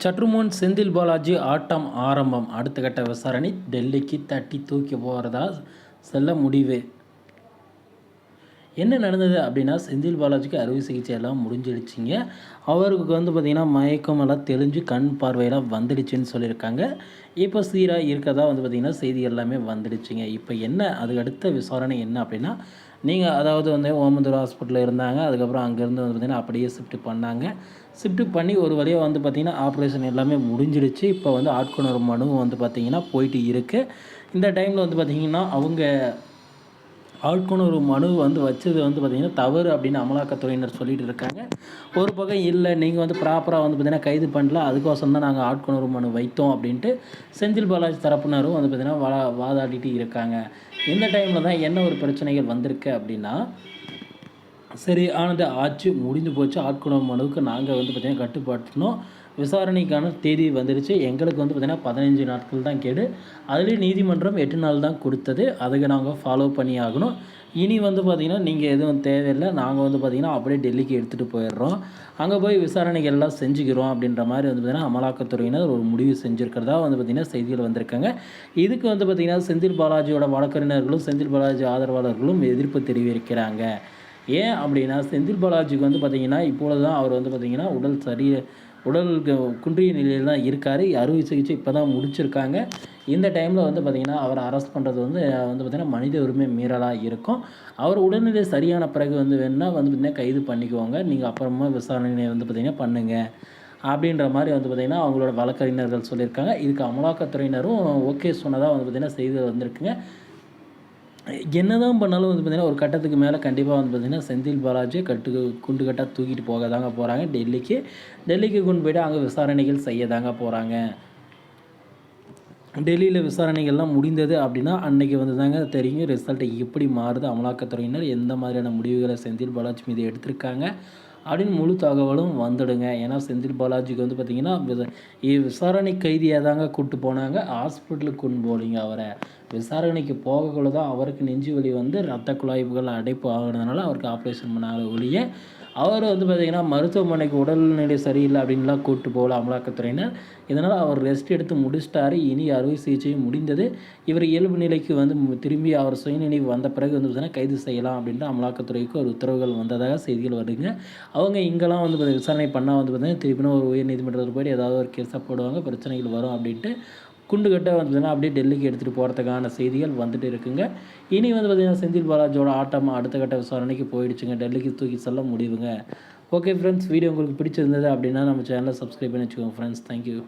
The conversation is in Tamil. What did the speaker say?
சற்று முன் செந்தில் பாலாஜி ஆட்டம் ஆரம்பம். அடுத்த கட்ட விசாரணை. டெல்லிக்கு தட்டி தூக்கி போகிறதா செல்ல முடிவு. என்ன நடந்தது அப்படின்னா, செந்தில் பாலாஜிக்கு அறுவை சிகிச்சை எல்லாம் முடிஞ்சிடுச்சிங்க. அவருக்கு பார்த்திங்கன்னா மயக்கம் எல்லாம் தெளிஞ்சு கண் பார்வையெல்லாம் வந்துடுச்சுன்னு சொல்லியிருக்காங்க. இப்போ சீராக இருக்கிறதா பார்த்திங்கன்னா செய்தி எல்லாமே வந்துடுச்சுங்க. இப்போ என்ன அதுக்கு அடுத்த விசாரணை என்ன அப்படின்னா, நீங்கள் அதாவது ஓமந்தூர் ஹாஸ்பிட்டலில் இருந்தாங்க. அதுக்கப்புறம் அங்கேருந்து பார்த்திங்கன்னா அப்படியே ஷிஃப்ட் பண்ணாங்க. ஷிஃப்ட் பண்ணி ஒரு வழியாக பார்த்திங்கன்னா ஆப்ரேஷன் எல்லாமே முடிஞ்சிடுச்சு. இப்போ ஆட்கொணர்வு மனு பார்த்திங்கன்னா போயிட்டு இருக்குது. இந்த டைமில் பார்த்திங்கன்னா அவங்க ஆட்கொணர்வு மனு வச்சது பார்த்திங்கன்னா தவறு அப்படின்னு அமலாக்கத்துறையினர் சொல்லிட்டு இருக்காங்க. ஒரு பக்கம் இல்லை, நீங்கள் ப்ராப்பராக பார்த்திங்கன்னா கைது பண்ணல, அதுக்கோசரம் தான் நாங்கள் ஆட்கொணர்வு மனு வைத்தோம் அப்படின்ட்டு செந்தில் பாலாஜி தரப்பினரும் பார்த்திங்கன்னா வாதாடிட்டு இருக்காங்க. இந்த டைமில் தான் என்ன ஒரு பிரச்சனைகள் வந்திருக்கு அப்படின்னா, சரி ஆனது ஆச்சு, முடிந்து போச்சு. ஆட்கொணர்வு மனுவுக்கு நாங்கள் பார்த்திங்கன்னா கட்டுப்பாட்டுனோம். விசாரணைக்கான தேதி வந்துடுச்சு. எங்களுக்கு பார்த்திங்கன்னா 15 நாட்கள் தான் கேடு. அதுலேயும் நீதிமன்றம் 8 நாள் தான் கொடுத்தது. அதுக்கு நாங்கள் ஃபாலோ பண்ணி ஆகணும். இனி பார்த்திங்கன்னா நீங்கள் எதுவும் தேவையில்லை, நாங்கள் பார்த்திங்கன்னா அப்படியே டெல்லிக்கு எடுத்துகிட்டு போயிடுறோம், அங்கே போய் விசாரணைகள் எல்லாம் செஞ்சுக்கிறோம் அப்படின்ற மாதிரி பார்த்திங்கன்னா அமலாக்கத்துறையினர் ஒரு முடிவு செஞ்சுருக்கிறதா பார்த்திங்கன்னா செய்திகள் வந்திருக்காங்க. இதுக்கு பார்த்திங்கன்னா செந்தில் பாலாஜியோட வழக்கறிஞர்களும் செந்தில் பாலாஜி ஆதரவாளர்களும் எதிர்ப்பு தெரிவிக்கிறாங்க. ஏன் அப்படின்னா, செந்தில் பாலாஜிக்கு பார்த்திங்கன்னா இப்பொழுது தான் அவர் பார்த்திங்கன்னா உடல் குன்றிய நிலையில் தான் இருக்கார். அறுவை சிகிச்சை இப்போ தான் முடிச்சிருக்காங்க. இந்த டைமில் பார்த்திங்கன்னா அவரை அரெஸ்ட் பண்ணுறது பார்த்திங்கன்னா மனித உரிமை மீறலாக இருக்கும். அவர் உடல்நிலை சரியான பிறகு வேணுன்னா பார்த்திங்கன்னா கைது பண்ணிக்குவாங்க. நீங்கள் அப்புறமா விசாரணை பார்த்திங்கன்னா பண்ணுங்கள் அப்படின்ற மாதிரி பார்த்திங்கன்னா அவங்களோட வழக்கறிஞர்கள் சொல்லியிருக்காங்க. இதுக்கு அமலாக்கத்துறையினரும் ஓகே சொன்னதாக பார்த்திங்கன்னா செய்தி வந்திருக்குங்க. என்ன தான் பண்ணாலும் பார்த்திங்கன்னா ஒரு கட்டத்துக்கு மேலே கண்டிப்பாக பார்த்திங்கன்னா செந்தில் பாலாஜி குண்டு கட்டாக தூக்கிட்டு போக தாங்க போகிறாங்க டெல்லிக்கு கொண்டு போய்ட்டு அங்கே விசாரணைகள் செய்ய தாங்க போகிறாங்க. டெல்லியில் விசாரணைகள்லாம் முடிந்தது அப்படின்னா அன்றைக்கி தாங்க தெரியும் ரிசல்ட் எப்படி மாறுது, அமலாக்கத்துறையினர் எந்த மாதிரியான முடிவுகளை செந்தில் பாலாஜி மீது எடுத்திருக்காங்க அப்படின்னு முழு தகவலும் வந்துடுங்க. ஏன்னா செந்தில் பாலாஜிக்கு பார்த்திங்கன்னா விசாரணை கைதியாக தாங்க கூப்பிட்டு போனாங்க, ஹாஸ்பிட்டலுக்கு கொண்டு போகலிங்க. அவரை விசாரணைக்கு போகக்குள்ள தான் அவருக்கு நெஞ்சு வலி ரத்த குழாய்வுகள் அடைப்பு ஆகிறதுனால அவருக்கு ஆப்ரேஷன் பண்ணாத ஒழிய அவர் பார்த்திங்கன்னா மருத்துவமனைக்கு உடல்நிலை சரியில்லை அப்படின்லாம் கூப்பிட்டு போகல அமலாக்கத்துறையினர். இதனால் அவர் ரெஸ்ட் எடுத்து முடிச்சிட்டாரு. இனி அறுவை சிகிச்சையும் முடிந்தது. இவர் இயல்பு நிலைக்கு திரும்பி அவர் சுயநினைவு வந்த பிறகு பார்த்திங்கன்னா கைது செய்யலாம் அப்படின்ட்டு அமலாக்கத்துறைக்கு ஒரு உத்தரவுகள் வந்ததாக செய்திகள் வருதுங்க. அவங்க இங்கெல்லாம் விசாரணை பண்ணால் பார்த்திங்கன்னா திருப்பினா ஒரு உயர் நீதிமன்றத்தில் போய்ட்டு ஏதாவது ஒரு கேஸாக போடுவாங்க, பிரச்சனைகள் வரும் அப்படின்ட்டு குண்டுகட்ட அப்படியே டெல்லிக்கு எடுத்துகிட்டு போகிறதுக்கான செய்திகள் வந்துட்டு இருக்குங்க. இனி பார்த்திங்கன்னா செந்தில் பாலாஜியோட ஆட்டம் அடுத்த கட்ட விசாரணைக்கு போயிடுச்சுங்க. டெல்லிக்கு தூக்கி செல்ல முடிவுங்க. ஓகே ஃப்ரெண்ட்ஸ், வீடியோ உங்களுக்கு பிடிச்சிருந்தது அப்படின்னா நம்ம சேனலை சப்ஸ்கிரைப் பண்ணி வச்சுக்கோங்க ஃப்ரெண்ட்ஸ். தேங்க்யூ.